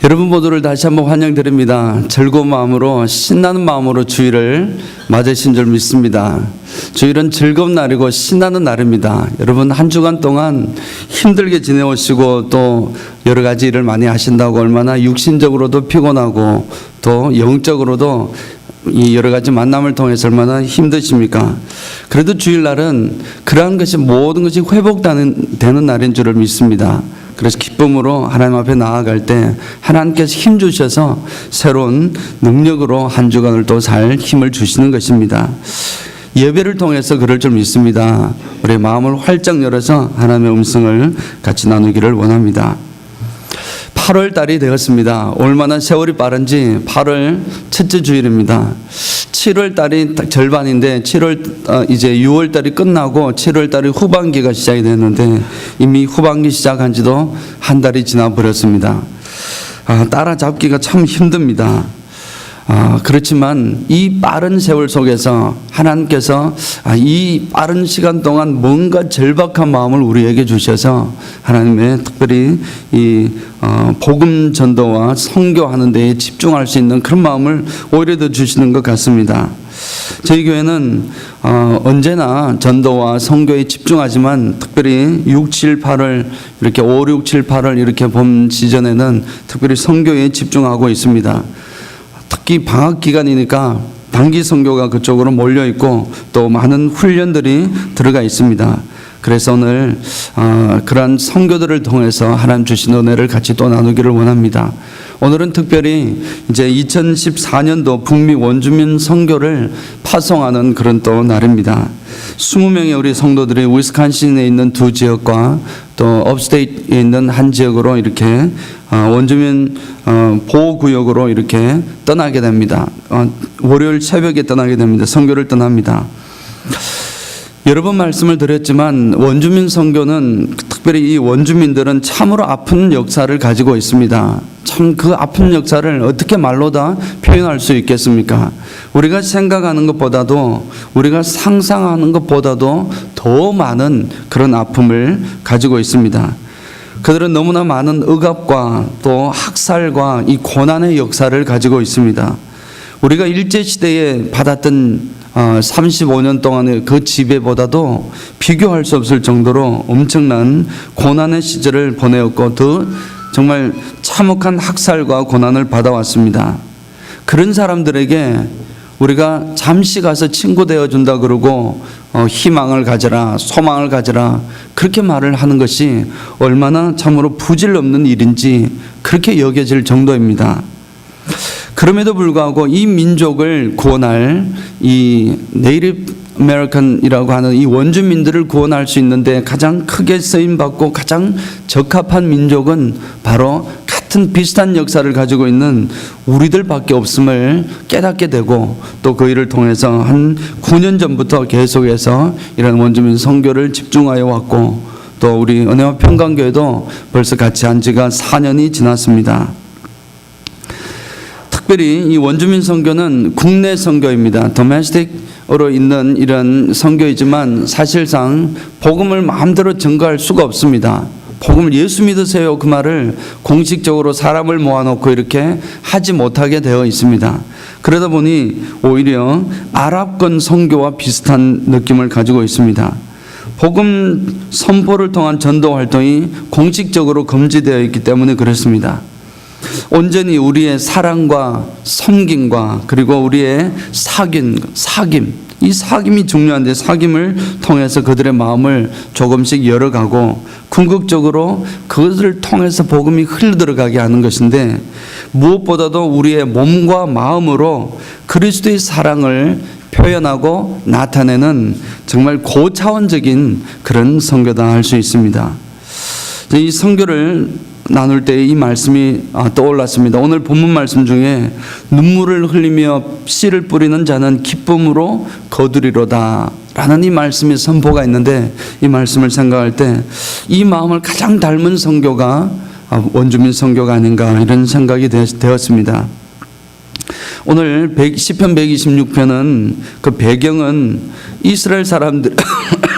여러분 모두를 다시 한번 환영드립니다. 즐거운 마음으로 신나는 마음으로 주일을 맞으신 줄 믿습니다. 주일은 즐거운 날이고 신나는 날입니다. 여러분 한 주간 동안 힘들게 지내오시고 또 여러 가지 일을 많이 하신다고 얼마나 육신적으로도 피곤하고 또 영적으로도 이 여러 가지 만남을 통해서 얼마나 힘드십니까? 그래도 주일날은 그러한 것이 모든 것이 회복되는 날인 줄을 믿습니다. 그래서 기쁨으로 하나님 앞에 나아갈 때 하나님께서 힘 주셔서 새로운 능력으로 한 주간을 또 살 힘을 주시는 것입니다. 예배를 통해서 그럴 줄 믿습니다. 우리 마음을 활짝 열어서 하나님의 음성을 같이 나누기를 원합니다. 8월 달이 되었습니다. 얼마나 세월이 빠른지 8월 첫째 주일입니다. 7월 달이 절반인데 이제 6월 달이 끝나고 7월 달이 후반기가 시작이 됐는데 이미 후반기 시작한 지도 한 달이 지나 버렸습니다. 따라잡기가 참 힘듭니다. 그렇지만 이 빠른 세월 속에서 하나님께서 이 빠른 시간 동안 뭔가 절박한 마음을 우리에게 주셔서 하나님의 특별히 이 복음 전도와 선교하는 데에 집중할 수 있는 그런 마음을 오히려 더 주시는 것 같습니다. 저희 교회는 언제나 전도와 선교에 집중하지만 특별히 6, 7, 8월 이렇게 5, 6, 7, 8월 이렇게 봄 시즌에는 특별히 선교에 집중하고 있습니다. 특히 방학 기간이니까 단기 선교가 그쪽으로 몰려 있고 또 많은 훈련들이 들어가 있습니다. 그래서 오늘 그러한 선교들을 통해서 하나님 주신 은혜를 같이 또 나누기를 원합니다. 오늘은 특별히 이제 2014년도 북미 원주민 선교를 파송하는 그런 또 날입니다. 20명의 우리 성도들이 위스콘신에 있는 두 지역과 또 업스테이트에 있는 한 지역으로 이렇게 원주민 보호구역으로 이렇게 떠나게 됩니다. 월요일 새벽에 떠나게 됩니다. 선교를 떠납니다. 여러 번 말씀을 드렸지만 원주민 선교는 특별히 이 원주민들은 참으로 아픈 역사를 가지고 있습니다. 참 그 아픈 역사를 어떻게 말로 다 표현할 수 있겠습니까? 우리가 생각하는 것보다도 우리가 상상하는 것보다도 더 많은 그런 아픔을 가지고 있습니다. 그들은 너무나 많은 억압과 또 학살과 이 고난의 역사를 가지고 있습니다. 우리가 일제시대에 받았던 35년 동안의 그 지배보다도 비교할 수 없을 정도로 엄청난 고난의 시절을 보내었고 더 정말 참혹한 학살과 고난을 받아왔습니다. 그런 사람들에게 우리가 잠시 가서 친구 되어준다 그러고 희망을 가져라, 소망을 가져라 그렇게 말을 하는 것이 얼마나 참으로 부질없는 일인지 그렇게 여겨질 정도입니다. 그럼에도 불구하고 이 민족을 구원할 이 네이티브 아메리칸이라고 하는 이 원주민들을 구원할 수 있는데 가장 크게 쓰임받고 가장 적합한 민족은 바로 같은 비슷한 역사를 가지고 있는 우리들밖에 없음을 깨닫게 되고 또 그 일을 통해서 한 9년 전부터 계속해서 이런 원주민 선교를 집중하여 왔고 또 우리 은혜와 평강교회도 벌써 같이 한 지가 4년이 지났습니다. 특별히 이 원주민 선교는 국내 선교입니다. 도메스틱으로 있는 이런 선교이지만 사실상 복음을 마음대로 전가할 수가 없습니다. 복음을 예수 믿으세요 그 말을 공식적으로 사람을 모아놓고 이렇게 하지 못하게 되어 있습니다. 그러다 보니 오히려 아랍권 선교와 비슷한 느낌을 가지고 있습니다. 복음 선포를 통한 전도 활동이 공식적으로 금지되어 있기 때문에 그렇습니다. 온전히 우리의 사랑과 섬김과 그리고 우리의 사귐, 이 사귐이 중요한데 사귐을 통해서 그들의 마음을 조금씩 열어가고 궁극적으로 그것을 통해서 복음이 흘러들어가게 하는 것인데 무엇보다도 우리의 몸과 마음으로 그리스도의 사랑을 표현하고 나타내는 정말 고차원적인 그런 선교다 할 수 있습니다. 이 선교를 나눌 때 이 말씀이 떠올랐습니다. 오늘 본문 말씀 중에 눈물을 흘리며 씨를 뿌리는 자는 기쁨으로 거두리로다 라는 이 말씀의 선포가 있는데 이 말씀을 생각할 때 이 마음을 가장 닮은 선교가 원주민 선교가 아닌가 이런 생각이 되었습니다. 오늘 시편 126편은 그 배경은 이스라엘 사람들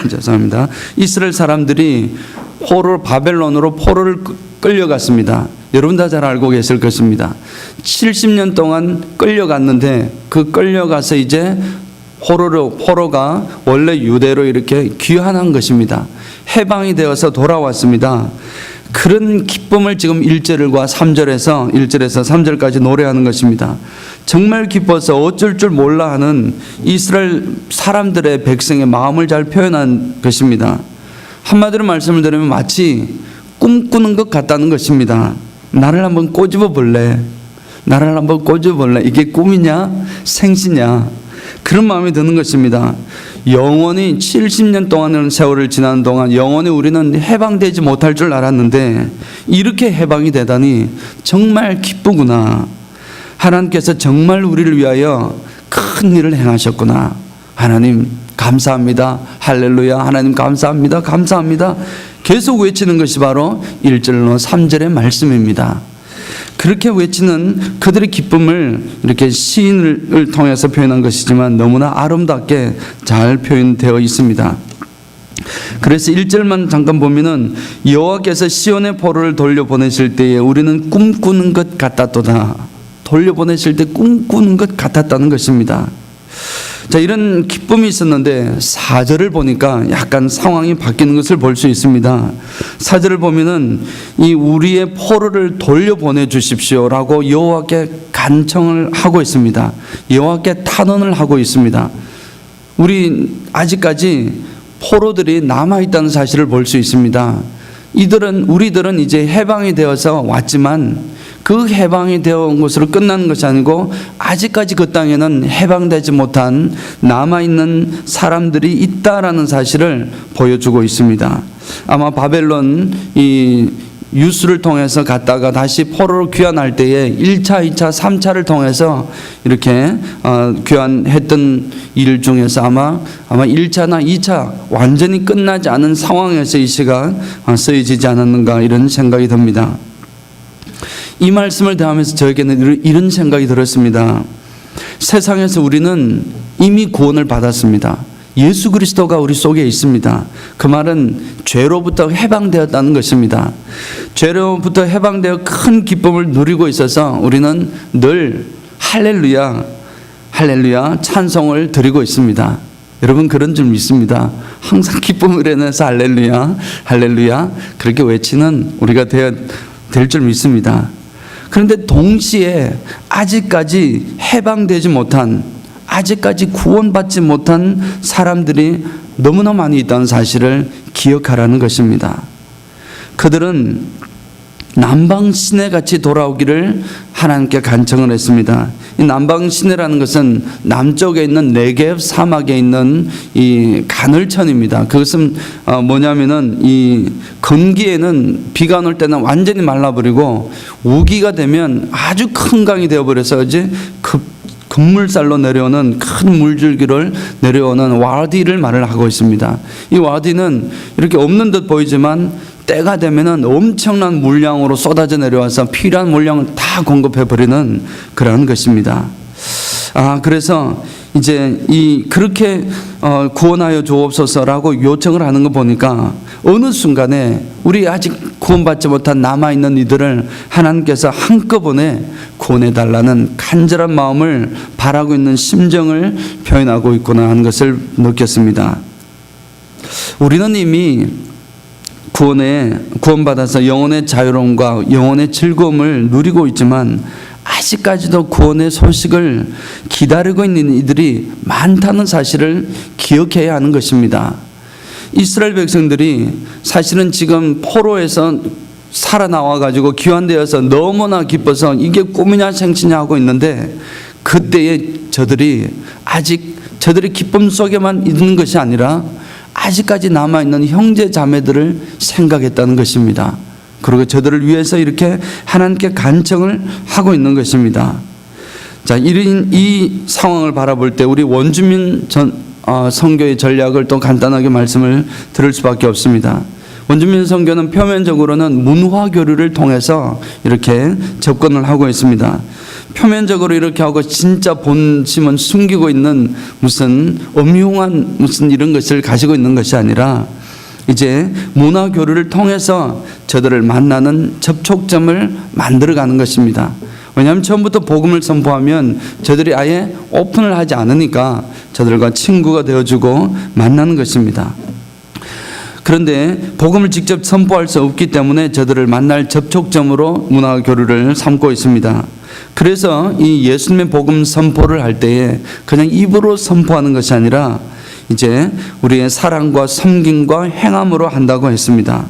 죄송합니다. 이스라엘 사람들이 바벨론으로 포로를 끌려갔습니다. 여러분 다 잘 알고 계실 것입니다. 70년 동안 끌려갔는데 그 끌려가서 이제 포로가 원래 유대로 이렇게 귀환한 것입니다. 해방이 되어서 돌아왔습니다. 그런 기쁨을 지금 1절과 3절에서 3절까지 노래하는 것입니다. 정말 기뻐서 어쩔 줄 몰라 하는 이스라엘 사람들의 백성의 마음을 잘 표현한 것입니다. 한마디로 말씀을 드리면 마치 꿈꾸는 것 같다는 것입니다. 나를 한번 꼬집어 볼래? 나를 한번 꼬집어 볼래? 이게 꿈이냐? 생시냐? 그런 마음이 드는 것입니다. 영원히 70년 동안의 세월을 지나는 동안 영원히 우리는 해방되지 못할 줄 알았는데 이렇게 해방이 되다니 정말 기쁘구나. 하나님께서 정말 우리를 위하여 큰 일을 행하셨구나. 하나님 감사합니다. 할렐루야. 하나님 감사합니다. 감사합니다. 계속 외치는 것이 바로 1절로 3절의 말씀입니다. 그렇게 외치는 그들의 기쁨을 이렇게 시인을 통해서 표현한 것이지만 너무나 아름답게 잘 표현되어 있습니다. 그래서 1절만 잠깐 보면은 여호와께서 시온의 포로를 돌려보내실 때에 우리는 꿈꾸는 것 같았도다. 돌려보내실 때 꿈꾸는 것 같았다는 것입니다. 자, 이런 기쁨이 있었는데 4절을 보니까 약간 상황이 바뀌는 것을 볼 수 있습니다. 4절을 보면은 이 우리의 포로를 돌려보내 주십시오라고 여호와께 간청을 하고 있습니다. 여호와께 탄원을 하고 있습니다. 우리 아직까지 포로들이 남아 있다는 사실을 볼 수 있습니다. 우리들은 이제 해방이 되어서 왔지만 그 해방이 되어 온 것으로 끝나는 것이 아니고 아직까지 그 땅에는 해방되지 못한 남아있는 사람들이 있다라는 사실을 보여주고 있습니다. 아마 바벨론 이 유수를 통해서 갔다가 다시 포로로 귀환할 때에 1차, 2차, 3차를 통해서 이렇게 귀환했던 일 중에서 아마 1차나 2차 완전히 끝나지 않은 상황에서 이 시가 쓰여지지 않았는가 이런 생각이 듭니다. 이 말씀을 대하면서 저에게는 이런 생각이 들었습니다. 세상에서 우리는 이미 구원을 받았습니다. 예수 그리스도가 우리 속에 있습니다. 그 말은 죄로부터 해방되었다는 것입니다. 죄로부터 해방되어 큰 기쁨을 누리고 있어서 우리는 늘 할렐루야, 할렐루야 찬송을 드리고 있습니다. 여러분 그런 줄 믿습니다. 항상 기쁨을 해내서 할렐루야, 할렐루야 그렇게 외치는 우리가 될 줄 믿습니다. 그런데 동시에 아직까지 해방되지 못한, 아직까지 구원받지 못한 사람들이 너무나 많이 있다는 사실을 기억하라는 것입니다. 그들은 남방 시내같이 돌아오기를 하나님께 간청을 했습니다. 이 남방 시내라는 것은 남쪽에 있는 네게브 사막에 있는 이 가늘천입니다. 그것은 뭐냐면은 이 건기에는 비가 올 때는 완전히 말라버리고 우기가 되면 아주 큰 강이 되어버려서 이제 급물살로 내려오는 큰 물줄기를 내려오는 와디를 말을 하고 있습니다. 이 와디는 이렇게 없는 듯 보이지만 때가 되면은 엄청난 물량으로 쏟아져 내려와서 필요한 물량을 다 공급해 버리는 그러한 것입니다. 그래서 이제 그렇게 구원하여 주옵소서라고 요청을 하는 거 보니까 어느 순간에 우리 아직 구원받지 못한 남아 있는 이들을 하나님께서 한꺼번에 구원해 달라는 간절한 마음을 바라고 있는 심정을 표현하고 있구나 하는 것을 느꼈습니다. 우리는 이미 구원받아서 영혼의 자유로움과 영혼의 즐거움을 누리고 있지만 아직까지도 구원의 소식을 기다리고 있는 이들이 많다는 사실을 기억해야 하는 것입니다. 이스라엘 백성들이 사실은 지금 포로에서 살아나와 가지고 귀환되어서 너무나 기뻐서 이게 꿈이냐 생시냐 하고 있는데 그때에 저들이 기쁨 속에만 있는 것이 아니라 아직까지 남아있는 형제 자매들을 생각했다는 것입니다. 그리고 저들을 위해서 이렇게 하나님께 간청을 하고 있는 것입니다. 자, 이 상황을 바라볼 때 우리 원주민 선교의 전략을 또 간단하게 말씀을 들을 수밖에 없습니다. 원주민 선교는 표면적으로는 문화 교류를 통해서 이렇게 접근을 하고 있습니다. 표면적으로 이렇게 하고 진짜 본심은 숨기고 있는 무슨 음흉한 무슨 이런 것을 가지고 있는 것이 아니라 이제 문화 교류를 통해서 저들을 만나는 접촉점을 만들어가는 것입니다. 왜냐하면 처음부터 복음을 선포하면 저들이 아예 오픈을 하지 않으니까 저들과 친구가 되어주고 만나는 것입니다. 그런데 복음을 직접 선포할 수 없기 때문에 저들을 만날 접촉점으로 문화 교류를 삼고 있습니다. 그래서 이 예수님의 복음 선포를 할 때에 그냥 입으로 선포하는 것이 아니라 이제 우리의 사랑과 섬김과 행함으로 한다고 했습니다.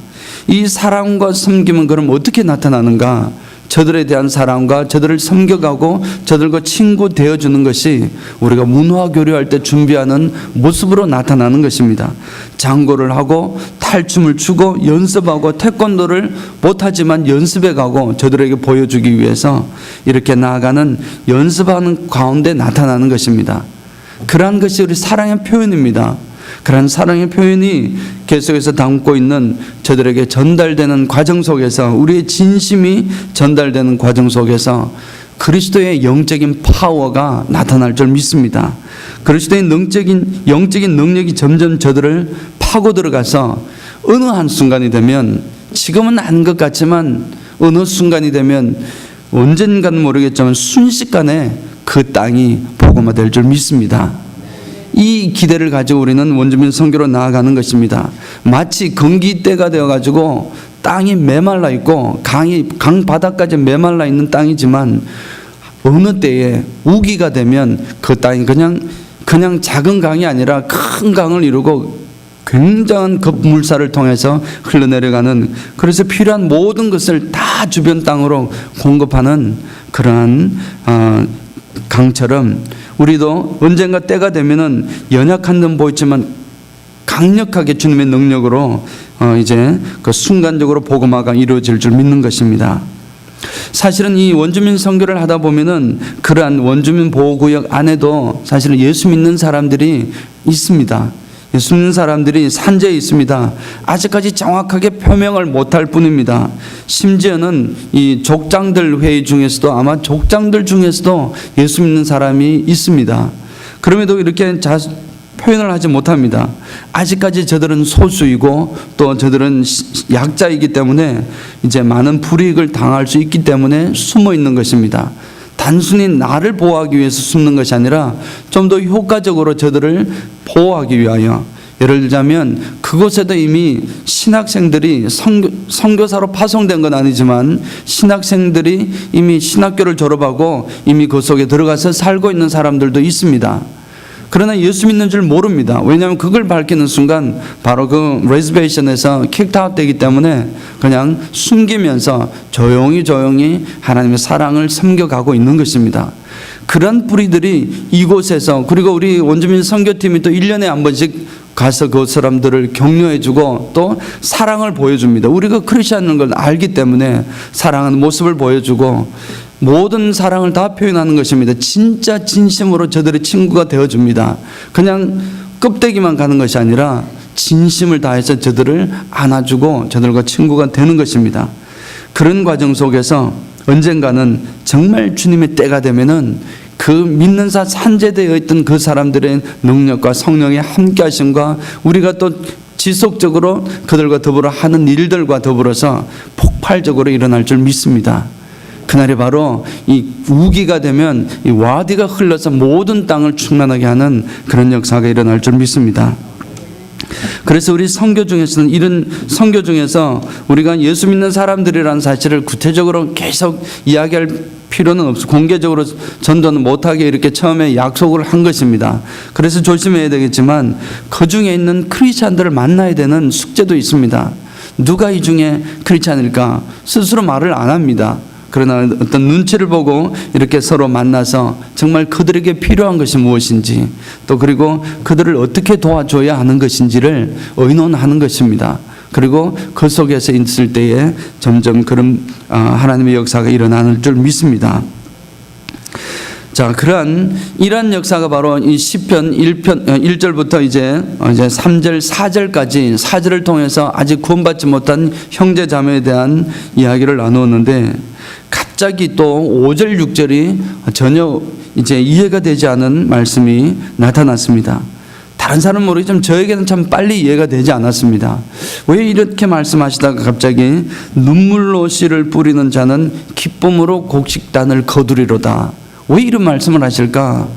이 사랑과 섬김은 그럼 어떻게 나타나는가? 저들에 대한 사랑과 저들을 섬겨가고 저들과 친구 되어주는 것이 우리가 문화 교류할 때 준비하는 모습으로 나타나는 것입니다. 장구를 하고 탈춤을 추고 연습하고 태권도를 못하지만 연습해 가고 저들에게 보여주기 위해서 이렇게 나아가는 연습하는 가운데 나타나는 것입니다. 그러한 것이 우리 사랑의 표현입니다. 그런 사랑의 표현이 계속해서 담고 있는 저들에게 전달되는 과정 속에서 우리의 진심이 전달되는 과정 속에서 그리스도의 영적인 파워가 나타날 줄 믿습니다. 그리스도의 영적인 능력이 점점 저들을 파고 들어가서 어느 한 순간이 되면 지금은 아닌 것 같지만 어느 순간이 되면 언젠가는 모르겠지만 순식간에 그 땅이 복음화될 줄 믿습니다. 이 기대를 가지고 우리는 원주민 선교로 나아가는 것입니다. 마치 건기 때가 되어가지고 땅이 메말라 있고 강 바닥까지 메말라 있는 땅이지만 어느 때에 우기가 되면 그 땅이 그냥 작은 강이 아니라 큰 강을 이루고 굉장한 급물살을 통해서 흘러내려가는, 그래서 필요한 모든 것을 다 주변 땅으로 공급하는 그러한 강처럼 우리도 언젠가 때가 되면은 연약한 듯 보이지만 강력하게 주님의 능력으로 이제 그 순간적으로 복음화가 이루어질 줄 믿는 것입니다. 사실은 이 원주민 선교를 하다 보면은 그러한 원주민 보호구역 안에도 사실은 예수 믿는 사람들이 있습니다. 예수 믿는 사람들이 산재에 있습니다. 아직까지 정확하게 표명을 못할 뿐입니다. 심지어는 이 족장들 회의 중에서도 아마 족장들 중에서도 예수 믿는 사람이 있습니다. 그럼에도 이렇게 표현을 하지 못합니다. 아직까지 저들은 소수이고 또 저들은 약자이기 때문에 이제 많은 불이익을 당할 수 있기 때문에 숨어 있는 것입니다. 단순히 나를 보호하기 위해서 숨는 것이 아니라 좀 더 효과적으로 저들을 보호하기 위하여, 예를 들자면 그곳에도 이미 신학생들이 선교사로 파송된 건 아니지만 신학생들이 이미 신학교를 졸업하고 이미 그 속에 들어가서 살고 있는 사람들도 있습니다. 그러나 예수 믿는 줄 모릅니다. 왜냐하면 그걸 밝히는 순간 바로 그 레즈베이션에서 킥아웃 되기 때문에 그냥 숨기면서 조용히 하나님의 사랑을 섬겨가고 있는 것입니다. 그런 뿌리들이 이곳에서, 그리고 우리 원주민 선교팀이 또 1년에 한 번씩 가서 그 사람들을 격려해주고 또 사랑을 보여줍니다. 우리가 크리스천인 걸 알기 때문에 사랑하는 모습을 보여주고 모든 사랑을 다 표현하는 것입니다. 진짜 진심으로 저들의 친구가 되어줍니다. 그냥 껍데기만 가는 것이 아니라 진심을 다해서 저들을 안아주고 저들과 친구가 되는 것입니다. 그런 과정 속에서 언젠가는 정말 주님의 때가 되면은 그 믿는 산재되어 있던 그 사람들의 능력과 성령의 함께 하심과 우리가 또 지속적으로 그들과 더불어 하는 일들과 더불어서 폭발적으로 일어날 줄 믿습니다. 그날이 바로 이 우기가 되면 이 와디가 흘러서 모든 땅을 충만하게 하는 그런 역사가 일어날 줄 믿습니다. 그래서 우리 선교 중에서는 이런 선교 중에서 우리가 예수 믿는 사람들이라는 사실을 구체적으로 계속 이야기할 필요는 없어. 공개적으로 전도는 못하게 이렇게 처음에 약속을 한 것입니다. 그래서 조심해야 되겠지만 그 중에 있는 크리스찬들을 만나야 되는 숙제도 있습니다. 누가 이 중에 크리스찬일까? 스스로 말을 안 합니다. 그러나 어떤 눈치를 보고 이렇게 서로 만나서 정말 그들에게 필요한 것이 무엇인지, 또 그리고 그들을 어떻게 도와줘야 하는 것인지를 의논하는 것입니다. 그리고 그 속에서 있을 때에 점점 그런 하나님의 역사가 일어나는 줄 믿습니다. 자, 이러한 역사가 바로 이 시편 1절부터 이제 3절, 4절까지 4절을 통해서 아직 구원받지 못한 형제 자매에 대한 이야기를 나누었는데, 갑자기 또 5절, 6절이 전혀 이제 이해가 되지 않은 말씀이 나타났습니다. 다른 사람은 모르겠지만 저에게는 참 빨리 이해가 되지 않았습니다. 왜 이렇게 말씀하시다가 갑자기 눈물로 씨를 뿌리는 자는 기쁨으로 곡식단을 거두리로다. 왜 이런 말씀을 하실까?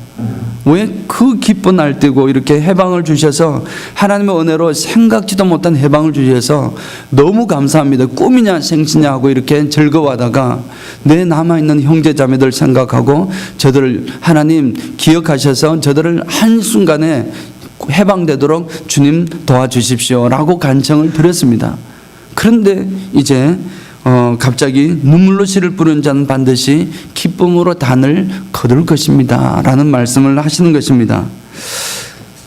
왜 그 기쁜 날뛰고 이렇게 해방을 주셔서 하나님의 은혜로 생각지도 못한 해방을 주셔서 너무 감사합니다. 꿈이냐 생시냐 하고 이렇게 즐거워하다가 내 남아있는 형제 자매들 생각하고 저들을 하나님 기억하셔서 저들을 한순간에 해방되도록 주님 도와주십시오 라고 간청을 드렸습니다. 그런데 이제 갑자기 눈물로 씨를 뿌리는 자는 반드시 기쁨으로 단을 거둘 것입니다 라는 말씀을 하시는 것입니다.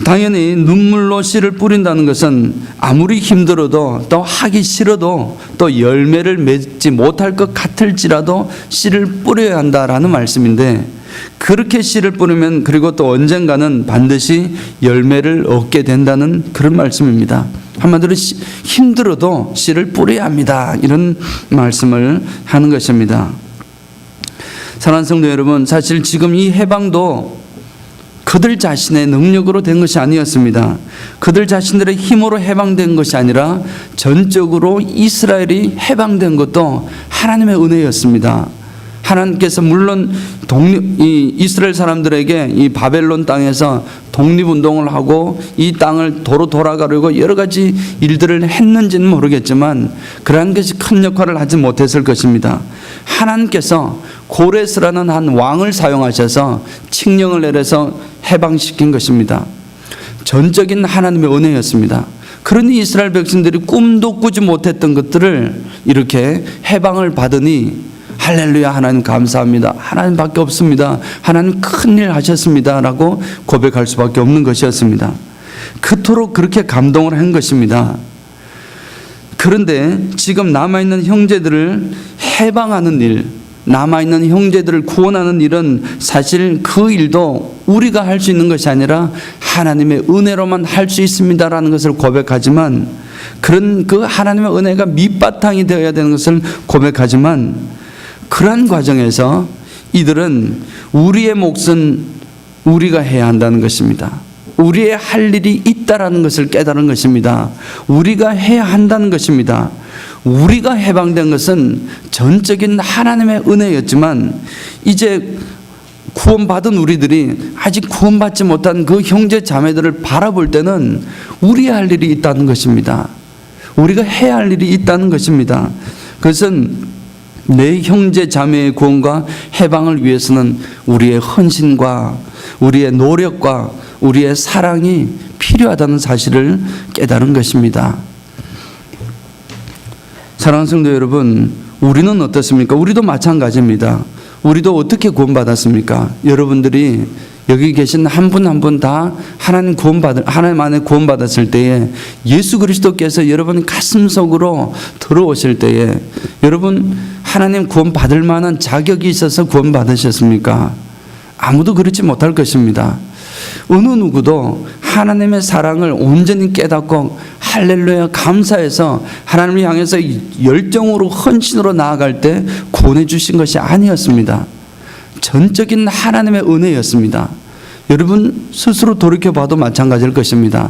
당연히 눈물로 씨를 뿌린다는 것은 아무리 힘들어도 또 하기 싫어도 또 열매를 맺지 못할 것 같을지라도 씨를 뿌려야 한다라는 말씀인데, 그렇게 씨를 뿌리면 그리고 또 언젠가는 반드시 열매를 얻게 된다는 그런 말씀입니다. 한마디로 힘들어도 씨를 뿌려야 합니다, 이런 말씀을 하는 것입니다. 사랑하는 성도 여러분, 사실 지금 이 해방도 그들 자신의 능력으로 된 것이 아니었습니다. 그들 자신들의 힘으로 해방된 것이 아니라 전적으로 이스라엘이 해방된 것도 하나님의 은혜였습니다. 하나님께서 물론 이스라엘 사람들에게 이 바벨론 땅에서 독립운동을 하고 이 땅을 도로 돌아가려고 여러 가지 일들을 했는지는 모르겠지만 그러한 것이 큰 역할을 하지 못했을 것입니다. 하나님께서 고레스라는 한 왕을 사용하셔서 칙령을 내려서 해방시킨 것입니다. 전적인 하나님의 은혜였습니다. 그러니 이스라엘 백성들이 꿈도 꾸지 못했던 것들을 이렇게 해방을 받으니 할렐루야, 하나님 감사합니다, 하나님밖에 없습니다, 하나님 큰일 하셨습니다 라고 고백할 수밖에 없는 것이었습니다. 그토록 그렇게 감동을 한 것입니다. 그런데 지금 남아있는 형제들을 해방하는 일, 남아있는 형제들을 구원하는 일은 사실 그 일도 우리가 할 수 있는 것이 아니라 하나님의 은혜로만 할 수 있습니다라는 것을 고백하지만, 그런 그 하나님의 은혜가 밑바탕이 되어야 되는 것을 고백하지만, 그러한 과정에서 이들은 우리의 몫은 우리가 해야 한다는 것입니다. 우리의 할 일이 있다라는 것을 깨달은 것입니다. 우리가 해야 한다는 것입니다. 우리가 해방된 것은 전적인 하나님의 은혜였지만 이제 구원받은 우리들이 아직 구원받지 못한 그 형제 자매들을 바라볼 때는 우리 할 일이 있다는 것입니다. 우리가 해야 할 일이 있다는 것입니다. 그것은 내 형제 자매의 구원과 해방을 위해서는 우리의 헌신과 우리의 노력과 우리의 사랑이 필요하다는 사실을 깨달은 것입니다. 사랑하는 성도 여러분, 우리는 어떻습니까? 우리도 마찬가지입니다. 우리도 어떻게 구원받았습니까? 여러분들이 여기 계신 한 분 한 분 다 하나님 안에 구원받았을 때에 예수 그리스도께서 여러분 가슴속으로 들어오실 때에 여러분 하나님 구원받을 만한 자격이 있어서 구원받으셨습니까? 아무도 그렇지 못할 것입니다. 어느 누구도 하나님의 사랑을 온전히 깨닫고 할렐루야 감사해서 하나님을 향해서 열정으로 헌신으로 나아갈 때 구원해 주신 것이 아니었습니다. 전적인 하나님의 은혜였습니다. 여러분 스스로 돌이켜봐도 마찬가지일 것입니다.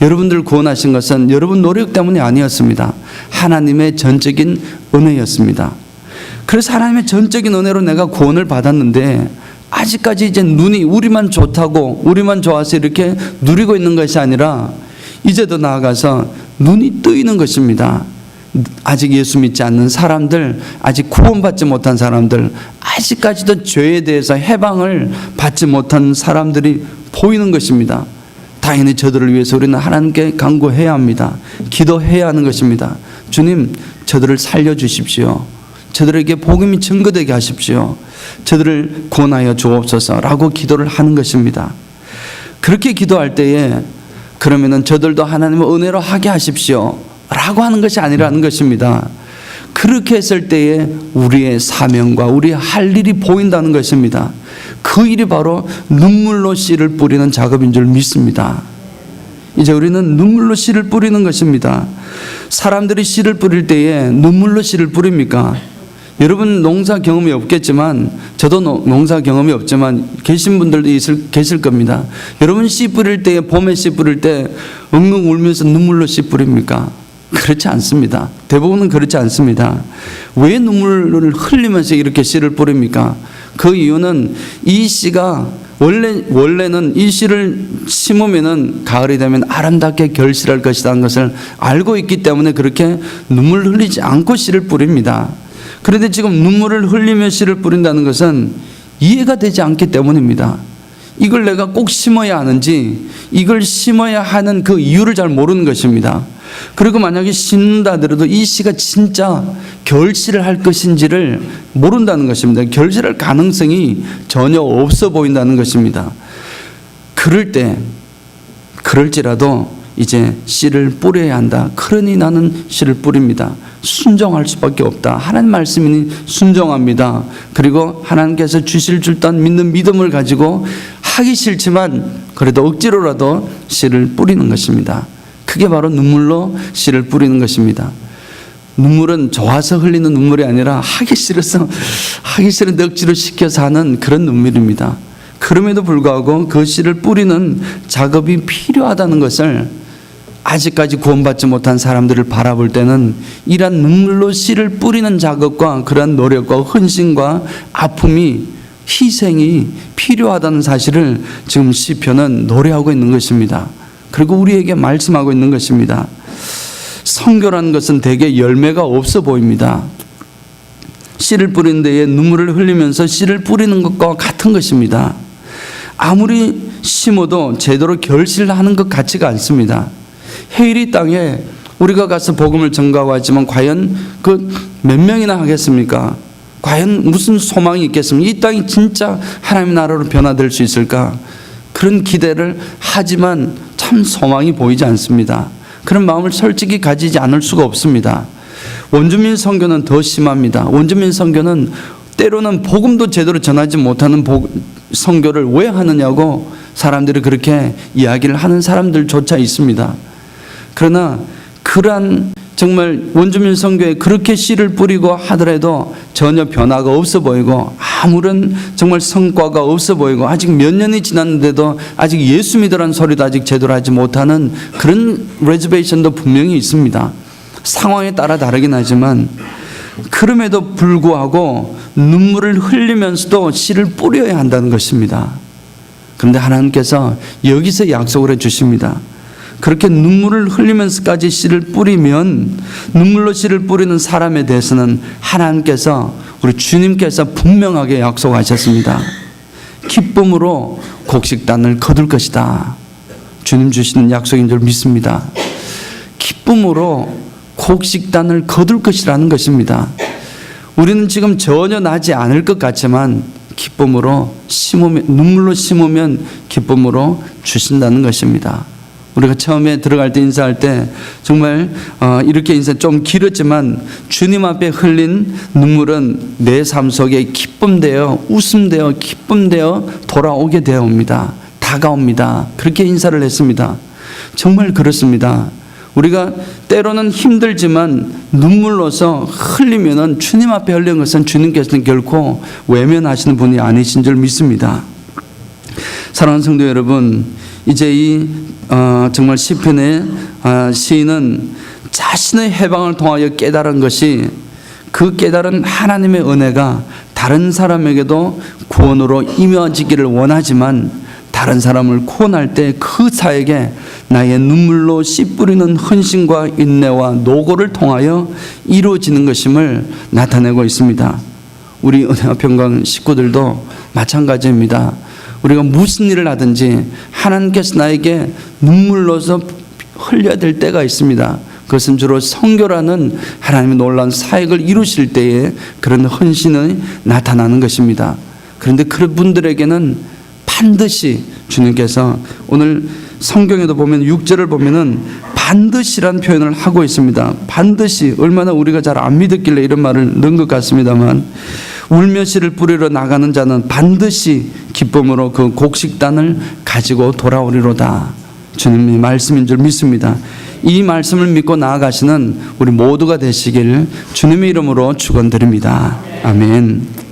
여러분들 구원하신 것은 여러분 노력 때문이 아니었습니다. 하나님의 전적인 은혜였습니다. 그래서 하나님의 전적인 은혜로 내가 구원을 받았는데 아직까지 이제 눈이 우리만 좋다고 우리만 좋아서 이렇게 누리고 있는 것이 아니라 이제 더 나아가서 눈이 뜨이는 것입니다. 아직 예수 믿지 않는 사람들, 아직 구원받지 못한 사람들, 아직까지도 죄에 대해서 해방을 받지 못한 사람들이 보이는 것입니다. 당연히 저들을 위해서 우리는 하나님께 간구해야 합니다. 기도해야 하는 것입니다. 주님, 저들을 살려주십시오. 저들에게 복음이 증거되게 하십시오. 저들을 구원하여 주옵소서라고 기도를 하는 것입니다. 그렇게 기도할 때에 그러면은 저들도 하나님의 은혜로 하게 하십시오 라고 하는 것이 아니라는 것입니다. 그렇게 했을 때에 우리의 사명과 우리의 할 일이 보인다는 것입니다. 그 일이 바로 눈물로 씨를 뿌리는 작업인 줄 믿습니다. 이제 우리는 눈물로 씨를 뿌리는 것입니다. 사람들이 씨를 뿌릴 때에 눈물로 씨를 뿌립니까? 여러분 농사 경험이 없겠지만, 저도 농사 경험이 없지만 계신 분들도 계실 겁니다. 여러분 씨 뿌릴 때, 봄에 씨 뿌릴 때 엉엉 울면서 눈물로 씨 뿌립니까? 그렇지 않습니다. 대부분은 그렇지 않습니다. 왜 눈물을 흘리면서 이렇게 씨를 뿌립니까? 그 이유는 이 씨가 원래는 이 씨를 심으면은 가을이 되면 아름답게 결실할 것이라는 것을 알고 있기 때문에 그렇게 눈물을 흘리지 않고 씨를 뿌립니다. 그런데 지금 눈물을 흘리며 씨를 뿌린다는 것은 이해가 되지 않기 때문입니다. 이걸 내가 꼭 심어야 하는지, 이걸 심어야 하는 그 이유를 잘 모르는 것입니다. 그리고 만약에 심는다 하더라도 이 씨가 진짜 결실을 할 것인지를 모른다는 것입니다. 결실할 가능성이 전혀 없어 보인다는 것입니다. 그럴지라도 이제 씨를 뿌려야 한다. 그러니 나는 씨를 뿌립니다. 순종할 수밖에 없다. 하나님 말씀이니 순종합니다. 그리고 하나님께서 주실 줄 단 믿는 믿음을 가지고 하기 싫지만 그래도 억지로라도 씨를 뿌리는 것입니다. 그게 바로 눈물로 씨를 뿌리는 것입니다. 눈물은 좋아서 흘리는 눈물이 아니라 하기 싫은데 억지로 시켜서 하는 그런 눈물입니다. 그럼에도 불구하고 그 씨를 뿌리는 작업이 필요하다는 것을 아직까지 구원받지 못한 사람들을 바라볼 때는 이러한 눈물로 씨를 뿌리는 작업과 그러한 노력과 헌신과 아픔이, 희생이 필요하다는 사실을 지금 시편은 노래하고 있는 것입니다. 그리고 우리에게 말씀하고 있는 것입니다. 선교라는 것은 대개 열매가 없어 보입니다. 씨를 뿌리는 데에 눈물을 흘리면서 씨를 뿌리는 것과 같은 것입니다. 아무리 심어도 제대로 결실하는 것 같지가 않습니다. 헤일이 땅에 우리가 가서 복음을 전가하고 하지만 과연 그 몇 명이나 하겠습니까? 과연 무슨 소망이 있겠습니까? 이 땅이 진짜 하나님의 나라로 변화될 수 있을까? 그런 기대를 하지만 참 소망이 보이지 않습니다. 그런 마음을 솔직히 가지지 않을 수가 없습니다. 원주민 선교는 더 심합니다. 원주민 선교는 때로는 복음도 제대로 전하지 못하는 선교를 왜 하느냐고 사람들이 그렇게 이야기를 하는 사람들조차 있습니다. 그러나 그러한 정말 원주민 선교에 그렇게 씨를 뿌리고 하더라도 전혀 변화가 없어 보이고 아무런 정말 성과가 없어 보이고 아직 몇 년이 지났는데도 아직 예수 믿으라는 소리도 아직 제대로 하지 못하는 그런 레저베이션도 분명히 있습니다. 상황에 따라 다르긴 하지만 그럼에도 불구하고 눈물을 흘리면서도 씨를 뿌려야 한다는 것입니다. 그런데 하나님께서 여기서 약속을 해 주십니다. 그렇게 눈물을 흘리면서까지 씨를 뿌리면 눈물로 씨를 뿌리는 사람에 대해서는 하나님께서, 우리 주님께서 분명하게 약속하셨습니다. 기쁨으로 곡식단을 거둘 것이다. 주님 주시는 약속인 줄 믿습니다. 기쁨으로 곡식단을 거둘 것이라는 것입니다. 우리는 지금 전혀 나지 않을 것 같지만 기쁨으로 심으면, 눈물로 심으면 기쁨으로 주신다는 것입니다. 우리가 처음에 들어갈 때 인사할 때 정말 이렇게 인사 좀 길었지만 주님 앞에 흘린 눈물은 내 삶 속에 기쁨되어 웃음되어 기쁨되어 돌아오게 되어 옵니다. 다가옵니다. 그렇게 인사를 했습니다. 정말 그렇습니다. 우리가 때로는 힘들지만 눈물로서 흘리면은 주님 앞에 흘린 것은 주님께서는 결코 외면하시는 분이 아니신 줄 믿습니다. 사랑하는 성도 여러분, 이제 이 정말 시편의 시인은 자신의 해방을 통하여 깨달은 것이, 그 깨달은 하나님의 은혜가 다른 사람에게도 구원으로 임해지기를 원하지만 다른 사람을 구원할 때 그 사에게 나의 눈물로 씨 뿌리는 헌신과 인내와 노고를 통하여 이루어지는 것임을 나타내고 있습니다. 우리 은혜와 평강 식구들도 마찬가지입니다. 우리가 무슨 일을 하든지 하나님께서 나에게 눈물로서 흘려야 될 때가 있습니다. 그것은 주로 선교라는 하나님의 놀라운 사역을 이루실 때에 그런 헌신이 나타나는 것입니다. 그런데 그런 분들에게는 반드시 주님께서, 오늘 성경에도 보면 6절을 보면은 반드시란 표현을 하고 있습니다. 반드시, 얼마나 우리가 잘 안 믿었길래 이런 말을 넣은 것 같습니다만, 울며 씨를 뿌리러 나가는 자는 반드시 기쁨으로 그 곡식단을 가지고 돌아오리로다. 주님의 말씀인 줄 믿습니다. 이 말씀을 믿고 나아가시는 우리 모두가 되시길 주님의 이름으로 축원드립니다. 아멘.